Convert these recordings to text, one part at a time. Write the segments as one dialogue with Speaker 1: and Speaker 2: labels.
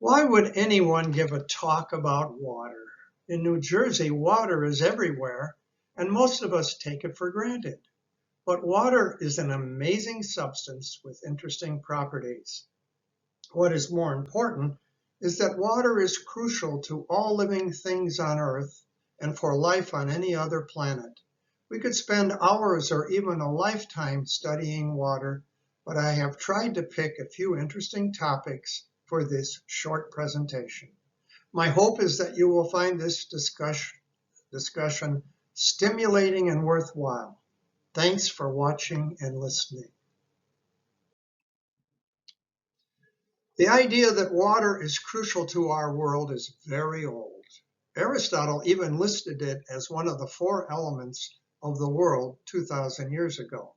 Speaker 1: Why would anyone give a talk about water? In New Jersey, water is everywhere, and most of us take it for granted. But water is an amazing substance with interesting properties. What is more important is that water is crucial to all living things on Earth and for life on any other planet. We could spend hours or even a lifetime studying water, but I have tried to pick a few interesting topics for this short presentation. My hope is that you will find this discussion stimulating and worthwhile. Thanks for watching and listening. The idea that water is crucial to our world is very old. Aristotle even listed it as one of the four elements of the world 2,000 years ago.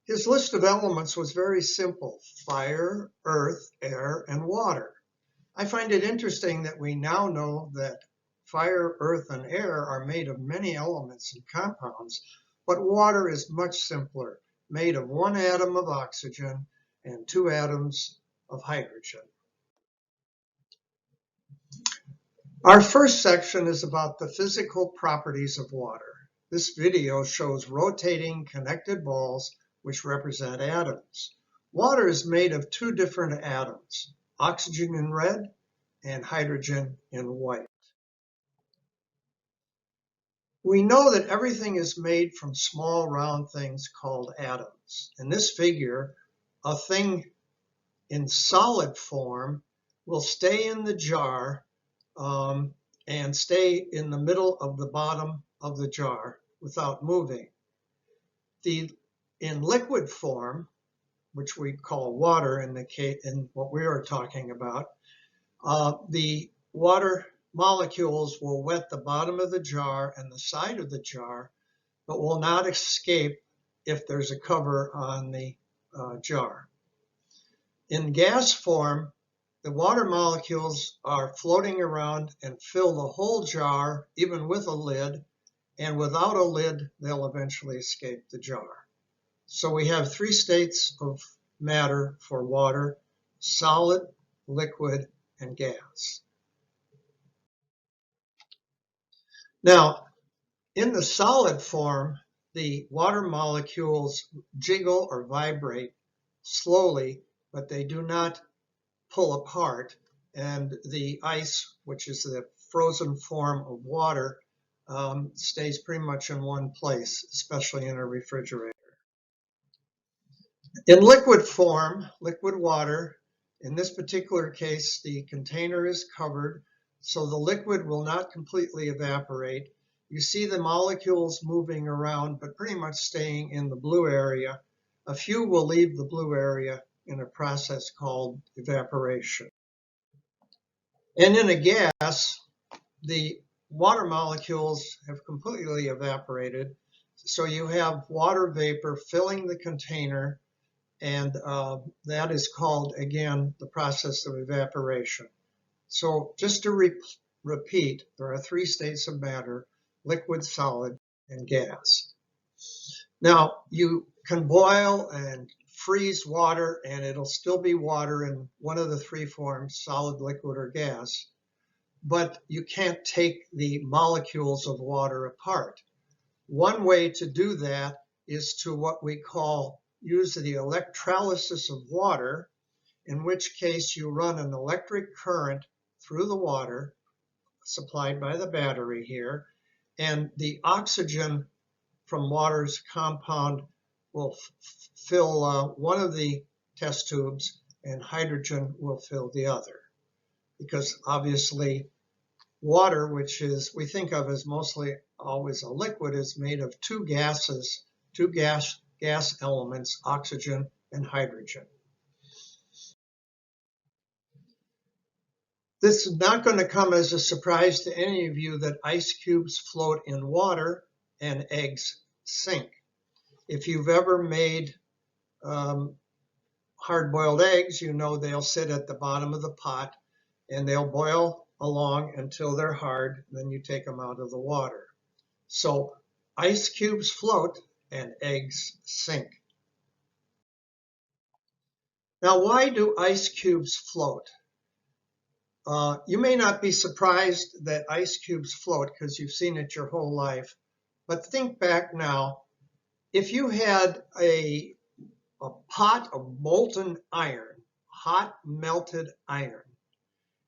Speaker 1: His list of elements was very simple: fire, earth, air, and water. I find it interesting that we now know that fire, earth, and air are made of many elements and compounds, but water is much simpler, made of one atom of oxygen and two atoms of hydrogen. Our first section is about the physical properties of water. This video shows rotating connected balls which represent atoms. Water is made of two different atoms, oxygen in red and hydrogen in white. We know that everything is made from small round things called atoms. In this figure, a thing in solid form will stay in the jar and stay in the middle of the bottom of the jar without moving. In liquid form, which we call water in what we are talking about, the water molecules will wet the bottom of the jar and the side of the jar, but will not escape if there's a cover on the jar. In gas form, the water molecules are floating around and fill the whole jar, even with a lid, and without a lid, they'll eventually escape the jar. So we have three states of matter for water: solid, liquid, and gas. Now, in the solid form, the water molecules jiggle or vibrate slowly, but they do not pull apart, and the ice, which is the frozen form of water, stays pretty much in one place, especially in a refrigerator. In liquid form, liquid water, in this particular case, the container is covered, so the liquid will not completely evaporate. You see the molecules moving around, but pretty much staying in the blue area. A few will leave the blue area in a process called evaporation. And in a gas, the water molecules have completely evaporated, so you have water vapor filling the container, and that is called, again, the process of evaporation. So just to repeat, there are three states of matter: liquid, solid, and gas. Now, you can boil and freeze water, and it'll still be water in one of the three forms: solid, liquid, or gas. But you can't take the molecules of water apart. One way to do that is to what we call use the electrolysis of water, in which case you run an electric current through the water supplied by the battery here, and the oxygen from water's compound will fill one of the test tubes, and hydrogen will fill the other. Because obviously water, which is we think of as mostly always a liquid, is made of two gas elements, oxygen and hydrogen. This is not going to come as a surprise to any of you that ice cubes float in water and eggs sink. If you've ever made hard-boiled eggs, you know they'll sit at the bottom of the pot and they'll boil along until they're hard, then you take them out of the water. So ice cubes float and eggs sink. Now, why do ice cubes float? You may not be surprised that ice cubes float because you've seen it your whole life. But think back now. If you had a pot of molten iron, hot melted iron,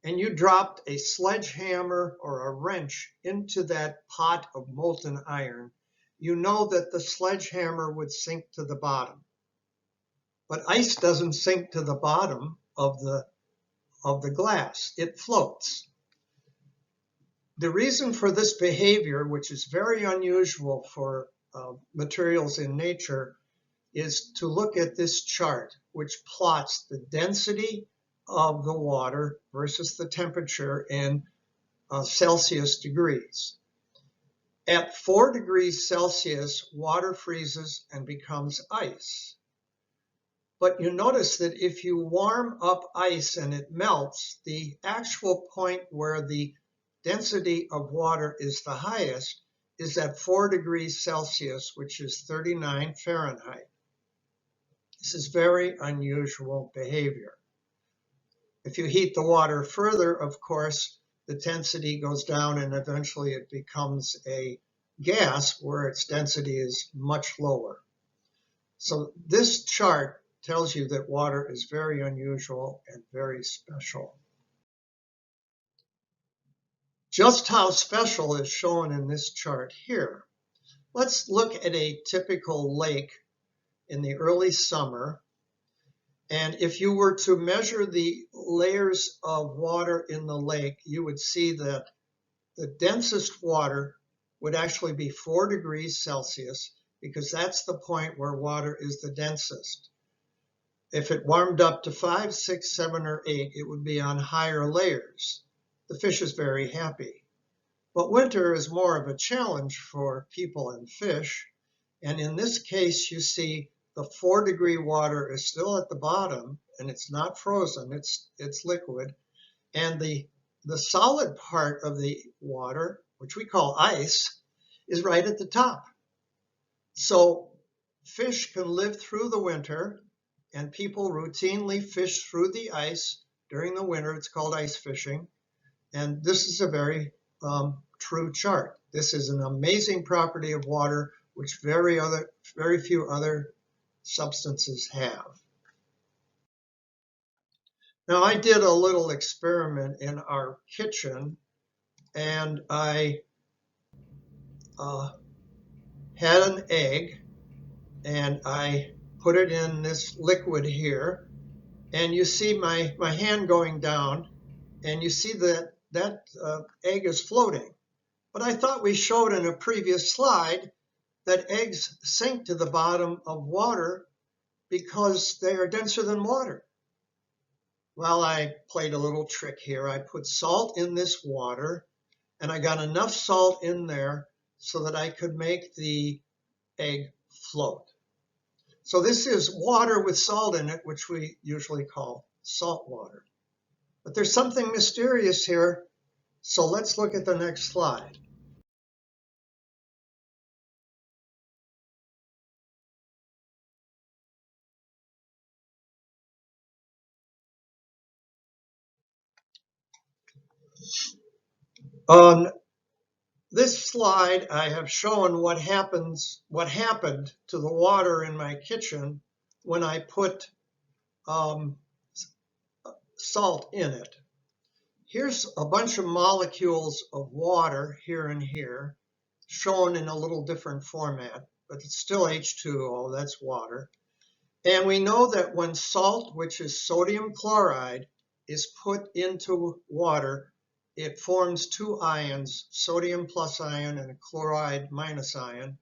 Speaker 1: and you dropped a sledgehammer or a wrench into that pot of molten iron, you know that the sledgehammer would sink to the bottom. But ice doesn't sink to the bottom of the glass. It floats. The reason for this behavior, which is very unusual for materials in nature, is to look at this chart, which plots the density of the water versus the temperature in Celsius degrees. At 4 degrees Celsius, water freezes and becomes ice. But you notice that if you warm up ice and it melts, the actual point where the density of water is the highest is at 4 degrees Celsius, which is 39 Fahrenheit. This is very unusual behavior. If you heat the water further, of course, the density goes down and eventually it becomes a gas where its density is much lower. So this chart tells you that water is very unusual and very special. Just how special is shown in this chart here. Let's look at a typical lake in the early summer. And if you were to measure the layers of water in the lake, you would see that the densest water would actually be 4 degrees Celsius, because that's the point where water is the densest. If it warmed up to 5, 6, 7, or 8, it would be on higher layers. The fish is very happy. But winter is more of a challenge for people and fish. And in this case, you see the 4-degree water is still at the bottom, and it's not frozen, it's liquid. And the solid part of the water, which we call ice, is right at the top. So fish can live through the winter, and people routinely fish through the ice during the winter. It's called ice fishing. And this is a very true chart. This is an amazing property of water, which very few other substances have. Now, I did a little experiment in our kitchen, and I had an egg, and I put it in this liquid here, and you see my hand going down, and you see that egg is floating. But I thought we showed in a previous slide that eggs sink to the bottom of water because they are denser than water. Well, I played a little trick here. I put salt in this water, and I got enough salt in there so that I could make the egg float. So this is water with salt in it, which we usually call salt water. But there's something mysterious here, so let's look at the next slide. On this slide, I have shown what happened to the water in my kitchen when I put salt in it. Here's a bunch of molecules of water here and here, shown in a little different format, but it's still H2O, that's water. And we know that when salt, which is sodium chloride, is put into water, it forms two ions, sodium plus ion and a chloride minus ion.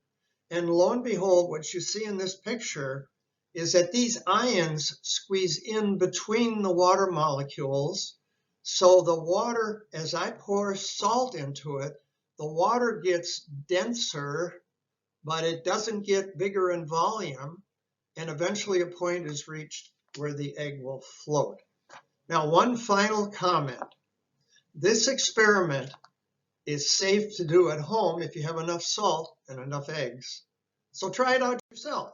Speaker 1: And lo and behold, what you see in this picture is that these ions squeeze in between the water molecules. So the water, as I pour salt into it, the water gets denser, but it doesn't get bigger in volume. And eventually a point is reached where the egg will float. Now, one final comment. This experiment is safe to do at home if you have enough salt and enough eggs. So try it out yourself.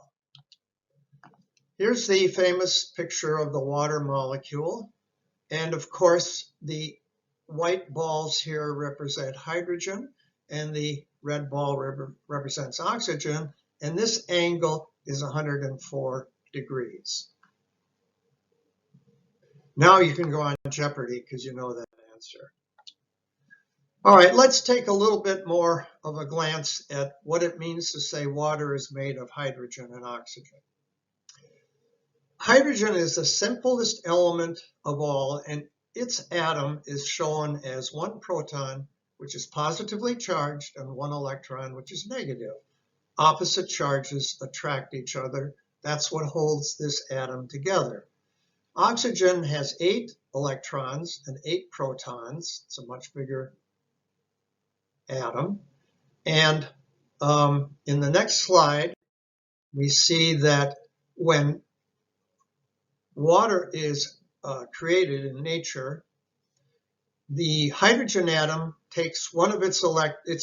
Speaker 1: Here's the famous picture of the water molecule. And of course, the white balls here represent hydrogen, and the red ball represents oxygen, and this angle is 104 degrees. Now you can go on Jeopardy because you know that answer. All right, let's take a little bit more of a glance at what it means to say water is made of hydrogen and oxygen. Hydrogen is the simplest element of all, and its atom is shown as one proton, which is positively charged, and one electron, which is negative. Opposite charges attract each other. That's what holds this atom together. Oxygen has 8 electrons and 8 protons. It's a much bigger atom. And in the next slide, we see that when water is created in nature, the hydrogen atom takes one of its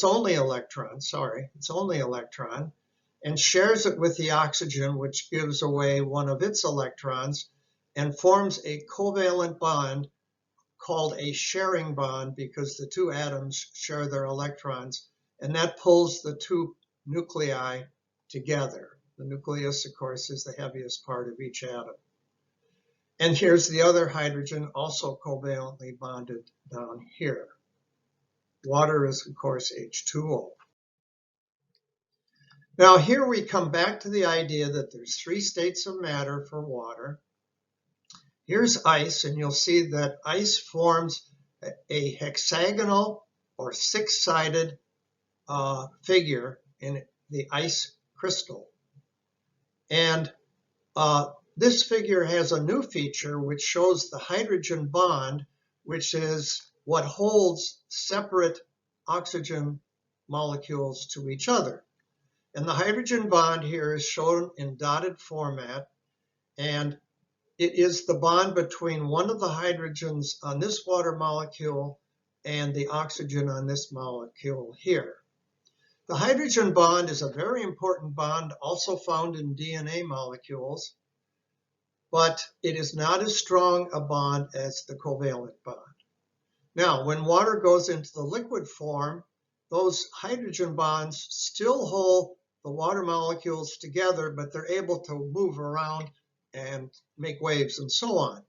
Speaker 1: only electron, and shares it with the oxygen, which gives away one of its electrons, and forms a covalent bond called a sharing bond because the two atoms share their electrons, and that pulls the two nuclei together. The nucleus, of course, is the heaviest part of each atom. And here's the other hydrogen, also covalently bonded down here. Water is, of course, H2O. Now here we come back to the idea that there's 3 states of matter for water. Here's ice, and you'll see that ice forms a hexagonal or 6-sided figure in the ice crystal. And this figure has a new feature which shows the hydrogen bond, which is what holds separate oxygen molecules to each other. And the hydrogen bond here is shown in dotted format, and it is the bond between one of the hydrogens on this water molecule and the oxygen on this molecule here. The hydrogen bond is a very important bond, also found in DNA molecules, but it is not as strong a bond as the covalent bond. Now, when water goes into the liquid form, those hydrogen bonds still hold the water molecules together, but they're able to move around and make waves and so on.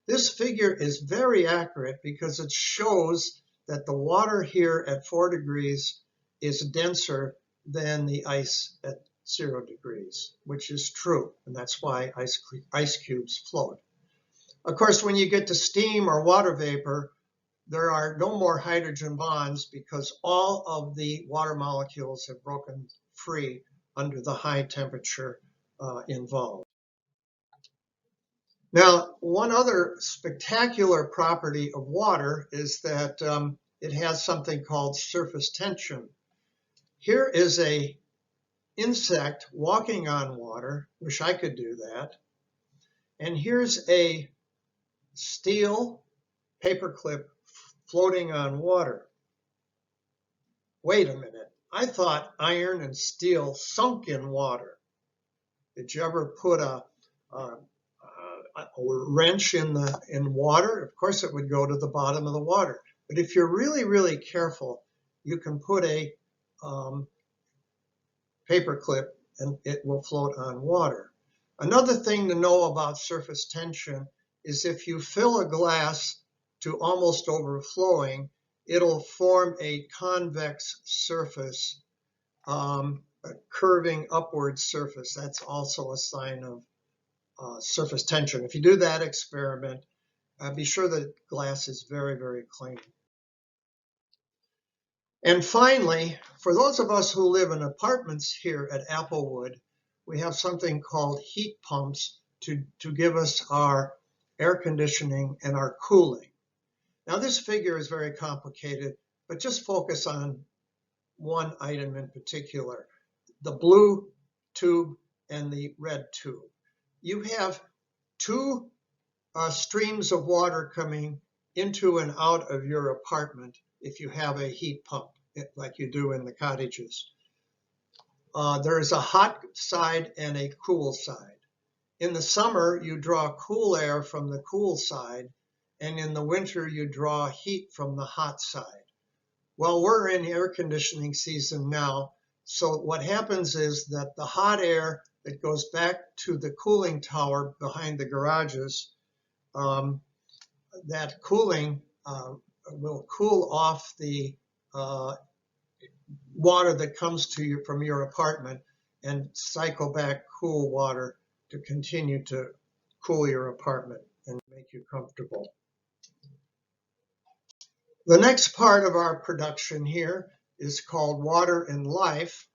Speaker 1: This figure is very accurate because it shows that the water here at 4 degrees is denser than the ice at 0 degrees, which is true, and that's why ice cubes float. Of course, when you get to steam or water vapor, there are no more hydrogen bonds because all of the water molecules have broken free under the high temperature involved. Now, one other spectacular property of water is that it has something called surface tension. Here is an insect walking on water. Wish I could do that. And here's a steel paperclip floating on water. Wait a minute. I thought iron and steel sunk in water. Did you ever put a wrench in water? Of course it would go to the bottom of the water. But if you're really, really careful, you can put a paperclip and it will float on water. Another thing to know about surface tension is if you fill a glass to almost overflowing, it'll form a convex surface, a curving upward surface. That's also a sign of surface tension. If you do that experiment, be sure that glass is very, very clean. And finally, for those of us who live in apartments here at Applewood, we have something called heat pumps to give us our air conditioning and our cooling. Now this figure is very complicated, but just focus on one item in particular, the blue tube and the red tube. You have 2 streams of water coming into and out of your apartment if you have a heat pump, like you do in the cottages. There is a hot side and a cool side. In the summer, you draw cool air from the cool side, and in the winter you draw heat from the hot side. Well, we're in air conditioning season now, so what happens is that the hot air that goes back to the cooling tower behind the garages, that cooling will cool off the water that comes to you from your apartment and cycle back cool water to continue to cool your apartment and make you comfortable. The next part of our production here is called water and life.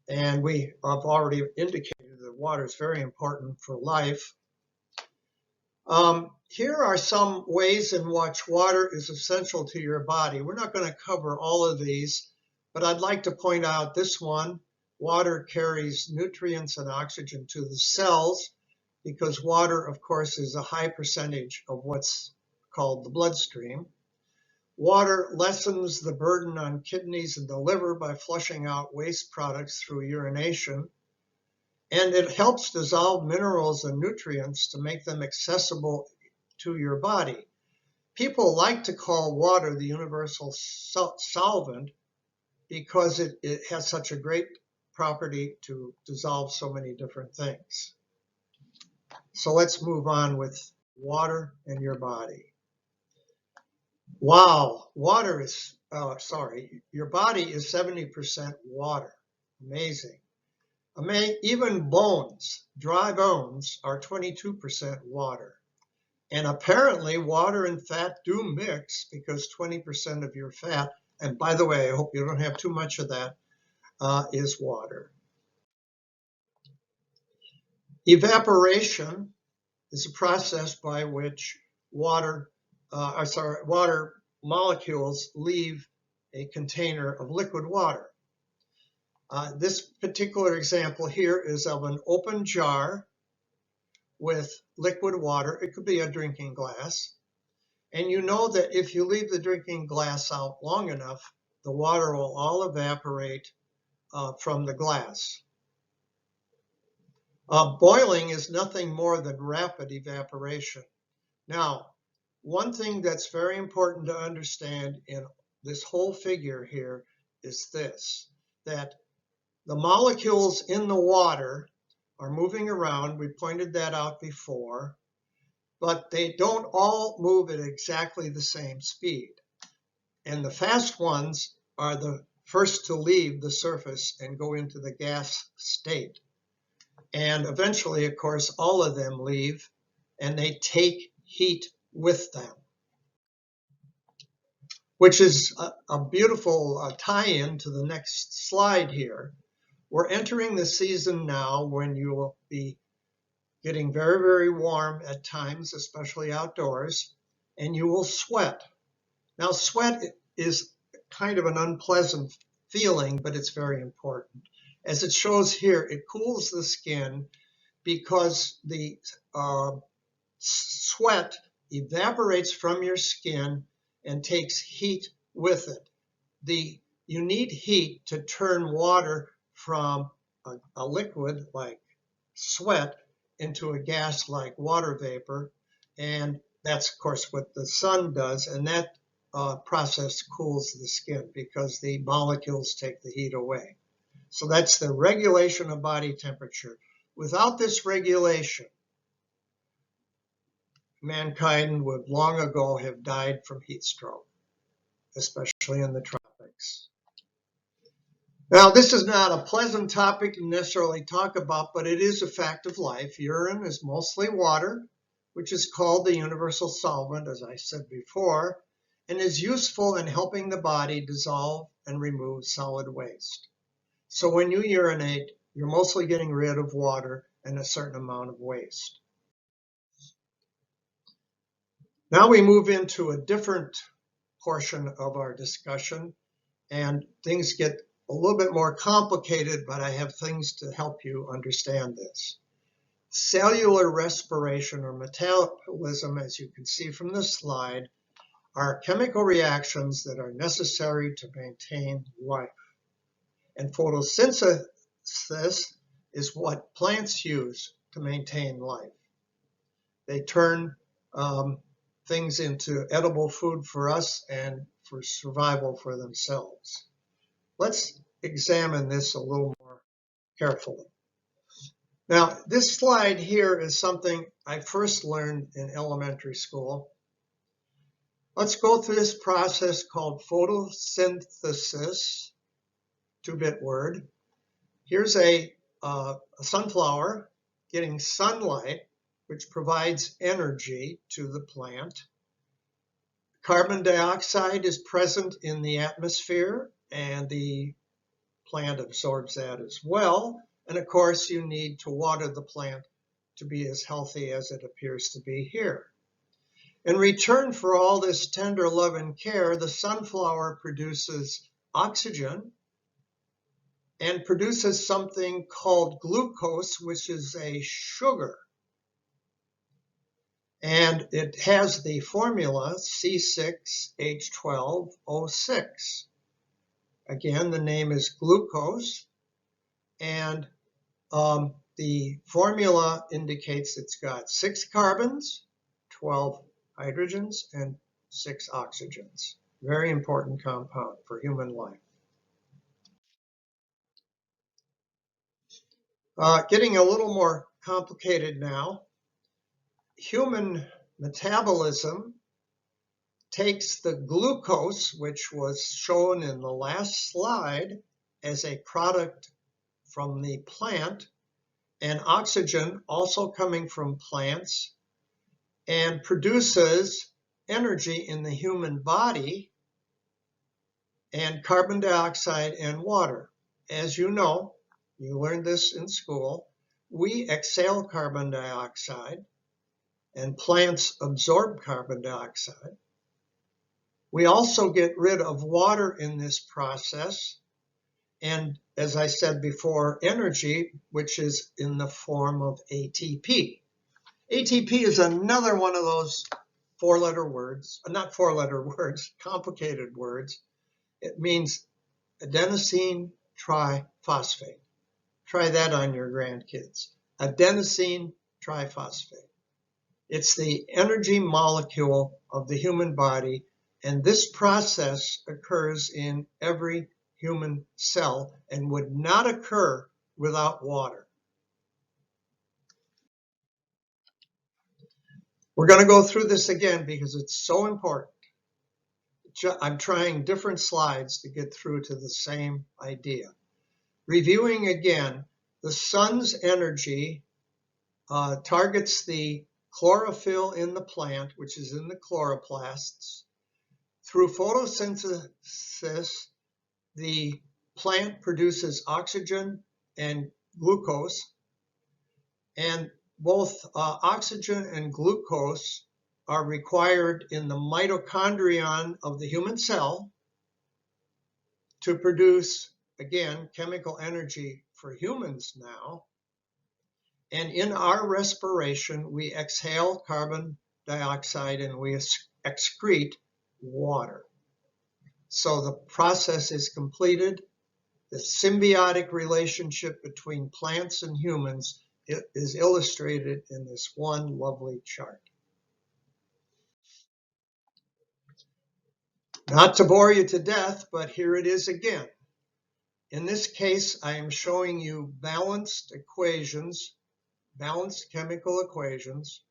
Speaker 1: And we have already indicated that water is very important for life. Here are some ways in which water is essential to your body. We're not going to cover all of these, but I'd like to point out this one. Water carries nutrients and oxygen to the cells because water, of course, is a high percentage of what's called the bloodstream. Water lessens the burden on kidneys and the liver by flushing out waste products through urination. And it helps dissolve minerals and nutrients to make them accessible to your body. People like to call water the universal solvent because it has such a great property to dissolve so many different things. So let's move on with water in your body. Wow, water is, your body is 70% water. Amazing. Even bones, dry bones, are 22% water. And apparently water and fat do mix because 20% of your fat, and by the way, I hope you don't have too much of that, is water. Evaporation is a process by which water molecules leave a container of liquid water. This particular example here is of an open jar with liquid water. It could be a drinking glass. And you know that if you leave the drinking glass out long enough, the water will all evaporate from the glass. Boiling is nothing more than rapid evaporation. Now, one thing that's very important to understand in this whole figure here is this, that the molecules in the water are moving around. We pointed that out before, but they don't all move at exactly the same speed. And the fast ones are the first to leave the surface and go into the gas state. And eventually, of course, all of them leave and they take heat with them, which is a beautiful tie-in to the next slide here. We're entering the season now when you will be getting very, very warm at times, especially outdoors, and you will sweat. Now, sweat is kind of an unpleasant feeling, but it's very important. As it shows here, it cools the skin because the sweat evaporates from your skin and takes heat with it. You need heat to turn water from a liquid like sweat into a gas like water vapor, and that's of course what the sun does, and that process cools the skin because the molecules take the heat away. So that's the regulation of body temperature. Without this regulation, mankind would long ago have died from heat stroke, especially in the tropics. Now, this is not a pleasant topic to necessarily talk about, but it is a fact of life. Urine is mostly water, which is called the universal solvent, as I said before, and is useful in helping the body dissolve and remove solid waste. So when you urinate, you're mostly getting rid of water and a certain amount of waste. Now we move into a different portion of our discussion, and things get a little bit more complicated, but I have things to help you understand this. Cellular respiration or metabolism, as you can see from this slide, are chemical reactions that are necessary to maintain life. And photosynthesis is what plants use to maintain life. They turn things into edible food for us and for survival for themselves. Let's examine this a little more carefully. Now, this slide here is something I first learned in elementary school. Let's go through this process called photosynthesis, two-bit word. Here's a sunflower getting sunlight, which provides energy to the plant. Carbon dioxide is present in the atmosphere, and the plant absorbs that as well. And of course, you need to water the plant to be as healthy as it appears to be here. In return for all this tender love and care, the sunflower produces oxygen and produces something called glucose, which is a sugar. And it has the formula C6H12O6. Again, the name is glucose, and the formula indicates it's got 6 carbons, 12 hydrogens, and 6 oxygens. Very important compound for human life. Getting a little more complicated now. Human metabolism takes the glucose, which was shown in the last slide, as a product from the plant, and oxygen also coming from plants, and produces energy in the human body, and carbon dioxide and water. As you know, you learned this in school, we exhale carbon dioxide, and plants absorb carbon dioxide. We also get rid of water in this process, and as I said before, energy, which is in the form of ATP. ATP is another one of those four-letter words, not four-letter words, complicated words. It means adenosine triphosphate. Try that on your grandkids. Adenosine triphosphate. It's the energy molecule of the human body, and this process occurs in every human cell and would not occur without water. We're going to go through this again because it's so important. I'm trying different slides to get through to the same idea. Reviewing again, the sun's energy targets the chlorophyll in the plant, which is in the chloroplasts. Through photosynthesis, the plant produces oxygen and glucose, and both oxygen and glucose are required in the mitochondrion of the human cell to produce, again, chemical energy for humans now. And in our respiration, we exhale carbon dioxide and we excrete water. So the process is completed. The symbiotic relationship between plants and humans is illustrated in this one lovely chart. Not to bore you to death, but here it is again. In this case, I am showing you balanced equations, balanced chemical equations,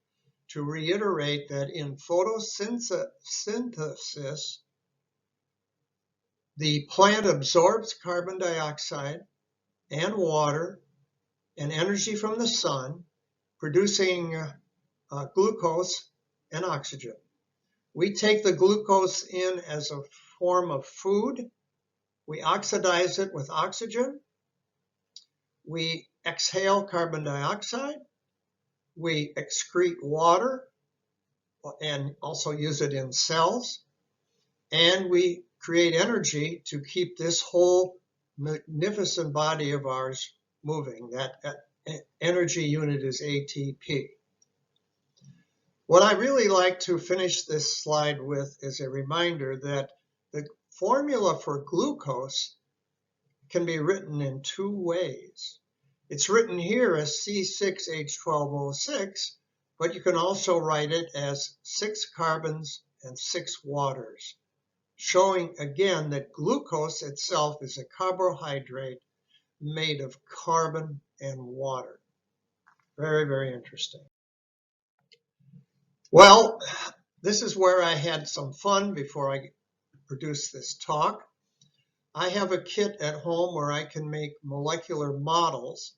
Speaker 1: to reiterate that in photosynthesis, the plant absorbs carbon dioxide and water and energy from the sun, producing glucose and oxygen. We take the glucose in as a form of food. We oxidize it with oxygen. We exhale carbon dioxide. We excrete water and also use it in cells. And we create energy to keep this whole magnificent body of ours moving. That energy unit is ATP. What I really like to finish this slide with is a reminder that the formula for glucose can be written in 2 ways. It's written here as C6H12O6, but you can also write it as 6 carbons and 6 waters, showing again that glucose itself is a carbohydrate made of carbon and water. Very, very interesting. Well, this is where I had some fun before I produced this talk. I have a kit at home where I can make molecular models,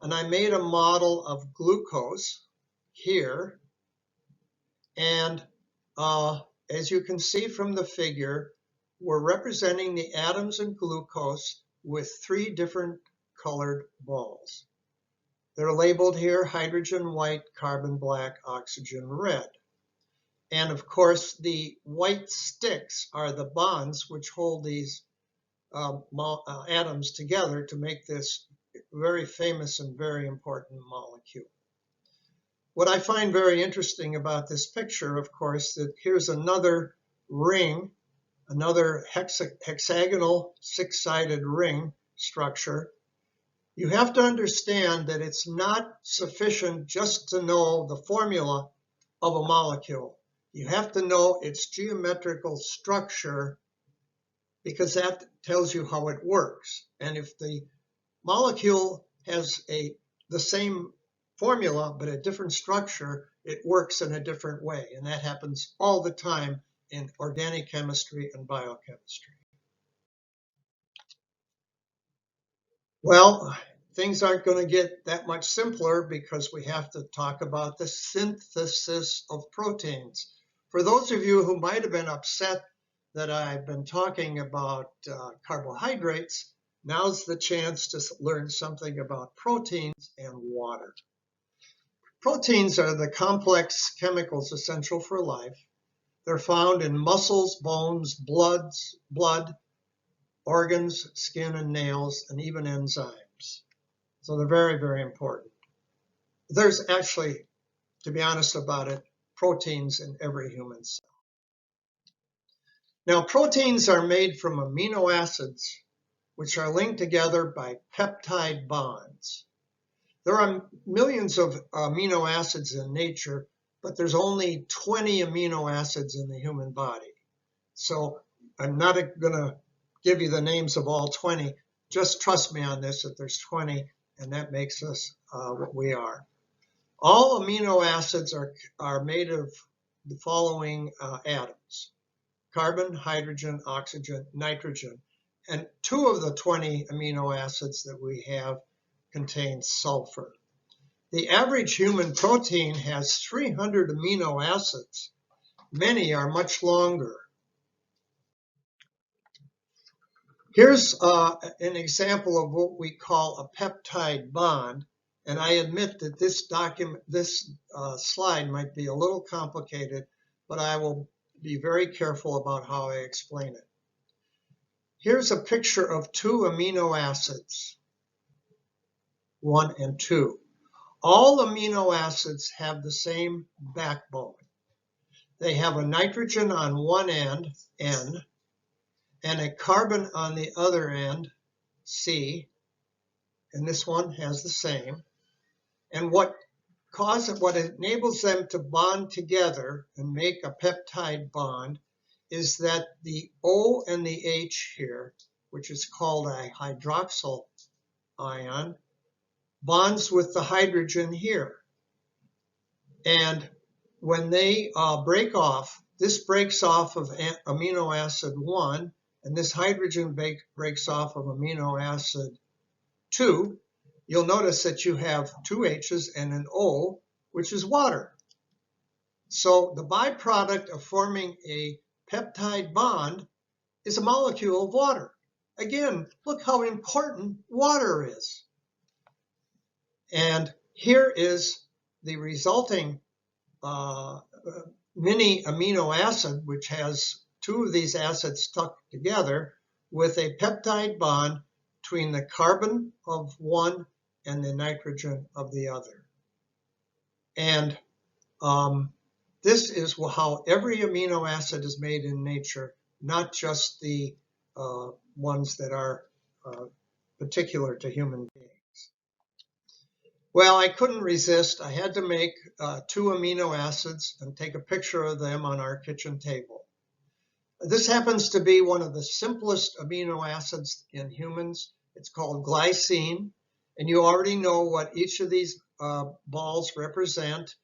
Speaker 1: and I made a model of glucose here, and as you can see from the figure, we're representing the atoms in glucose with 3 different colored balls. They're labeled here hydrogen white, carbon black, oxygen red. And of course, the white sticks are the bonds which hold these atoms together to make this very famous and very important molecule. What I find very interesting about this picture, of course, that here's another ring, another hexagonal 6-sided ring structure. You have to understand that it's not sufficient just to know the formula of a molecule. You have to know its geometrical structure, because that tells you how it works. And if the molecule has the same formula but a different structure, it works in a different way. And that happens all the time in organic chemistry and biochemistry. Well, things aren't going to get that much simpler because we have to talk about the synthesis of proteins. For those of you who might have been upset that I've been talking about carbohydrates, now's the chance to learn something about proteins and water. Proteins are the complex chemicals essential for life. They're found in muscles, bones, blood, organs, skin and nails, and even enzymes. So they're very, very important. There's actually, to be honest about it, proteins in every human cell. Now, proteins are made from amino acids, which are linked together by peptide bonds. There are millions of amino acids in nature, but there's only 20 amino acids in the human body. So I'm not going to give you the names of all 20. Just trust me on this, that there's 20, and that makes us what we are. All amino acids are made of the following atoms: carbon, hydrogen, oxygen, nitrogen. And 2 of the 20 amino acids that we have contain sulfur. The average human protein has 300 amino acids. Many are much longer. Here's an example of what we call a peptide bond. And I admit that this slide might be a little complicated, but I will be very careful about how I explain it. Here's a picture of 2 amino acids, 1 and 2. All amino acids have the same backbone. They have a nitrogen on one end, N, and a carbon on the other end, C, and this one has the same. And what enables them to bond together and make a peptide bond is that the O and the H here, which is called a hydroxyl ion, bonds with the hydrogen here. And when they break off, this breaks off of amino acid 1, and this hydrogen breaks off of amino acid 2. You'll notice that you have 2 H's and an O, which is water. So the byproduct of forming a peptide bond is a molecule of water. Again, look how important water is. And here is the resulting mini amino acid, which has 2 of these acids stuck together with a peptide bond between the carbon of one and the nitrogen of the other. And this is how every amino acid is made in nature, not just the ones that are particular to human beings. Well, I couldn't resist. I had to make 2 amino acids and take a picture of them on our kitchen table. This happens to be one of the simplest amino acids in humans. It's called glycine, and you already know what each of these balls represent.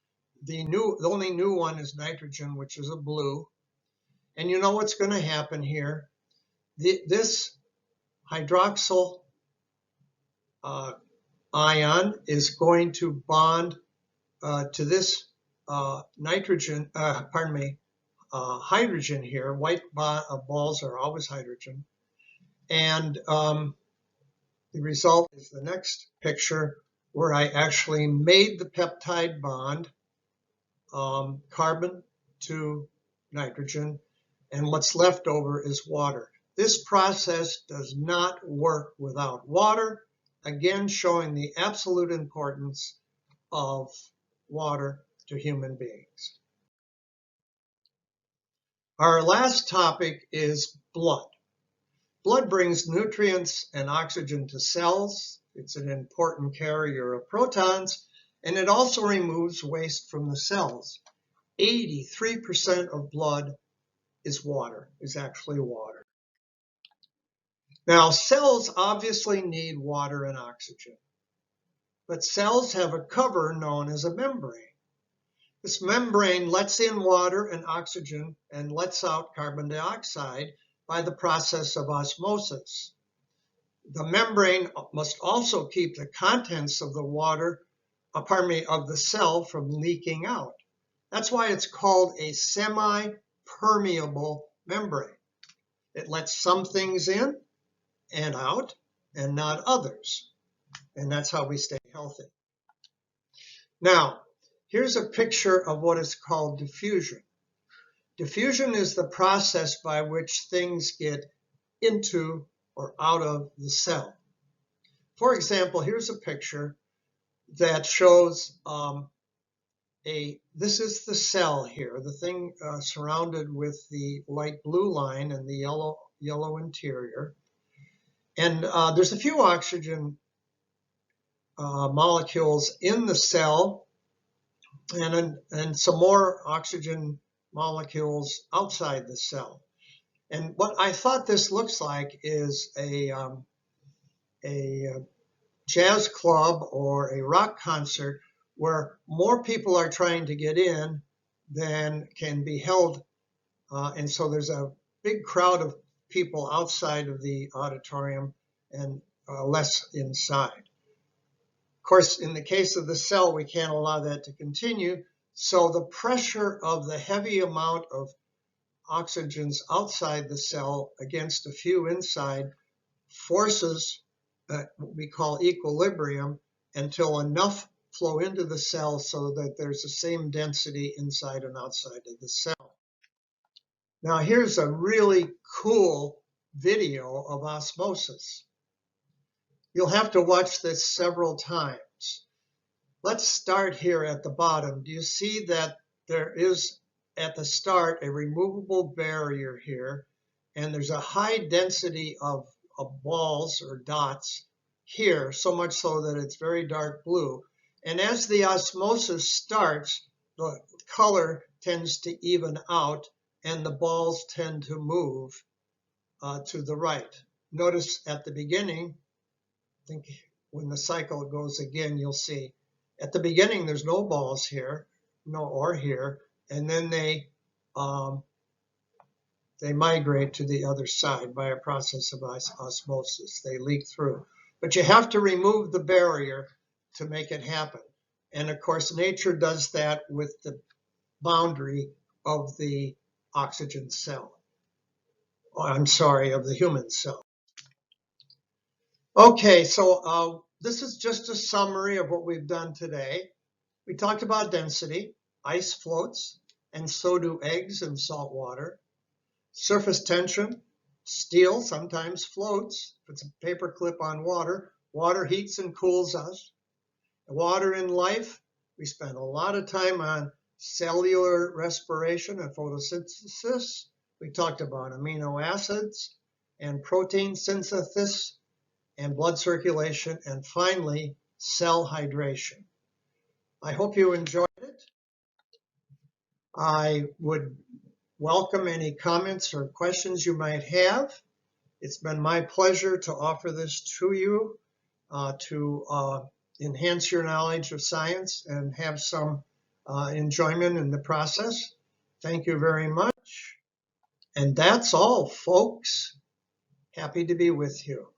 Speaker 1: The only new one is nitrogen, which is a blue. And you know what's going to happen here. This hydroxyl ion is going to bond to this hydrogen here. White balls are always hydrogen. And the result is the next picture where I actually made the peptide bond, carbon to nitrogen, and what's left over is water. This process does not work without water, again showing the absolute importance of water to human beings. Our last topic is blood. Blood brings nutrients and oxygen to cells. It's an important carrier of protons, and it also removes waste from the cells. 83% of blood is actually water. Now, cells obviously need water and oxygen, but cells have a cover known as a membrane. This membrane lets in water and oxygen and lets out carbon dioxide by the process of osmosis. The membrane must also keep the contents of the of the cell from leaking out. That's why it's called a semi-permeable membrane. It lets some things in and out and not others. And that's how we stay healthy. Now, here's a picture of what is called diffusion. Diffusion is the process by which things get into or out of the cell. For example, here's a picture that shows this is the cell here, the thing surrounded with the light blue line and the yellow interior. And there's a few oxygen molecules in the cell and some more oxygen molecules outside the cell. And what I thought this looks like is a jazz club or a rock concert where more people are trying to get in than can be held. And so there's a big crowd of people outside of the auditorium and less inside. Of course, in the case of the cell, we can't allow that to continue. So the pressure of the heavy amount of oxygens outside the cell against a few inside forces what we call equilibrium until enough flow into the cell so that there's the same density inside and outside of the cell. Now here's a really cool video of osmosis. You'll have to watch this several times. Let's start here at the bottom. Do you see that there is at the start a removable barrier here, and there's a high density of balls or dots here, so much so that it's very dark blue. And as the osmosis starts, the color tends to even out and the balls tend to move to the right. Notice at the beginning, I think when the cycle goes again, you'll see at the beginning there's no balls here, or here, and then they migrate to the other side by a process of osmosis. They leak through. But you have to remove the barrier to make it happen. And of course, nature does that with the boundary of the oxygen cell. I'm sorry, of the human cell. Okay, so this is just a summary of what we've done today. We talked about density. Ice floats, and so do eggs in salt water. Surface tension. Steel sometimes floats. If it's a paper clip on water, water heats and cools us. Water in life, we spend a lot of time on cellular respiration and photosynthesis. We talked about amino acids and protein synthesis and blood circulation, and finally cell hydration. I hope you enjoyed it. I would welcome any comments or questions you might have. It's been my pleasure to offer this to you to enhance your knowledge of science and have some enjoyment in the process. Thank you very much. And that's all, folks. Happy to be with you.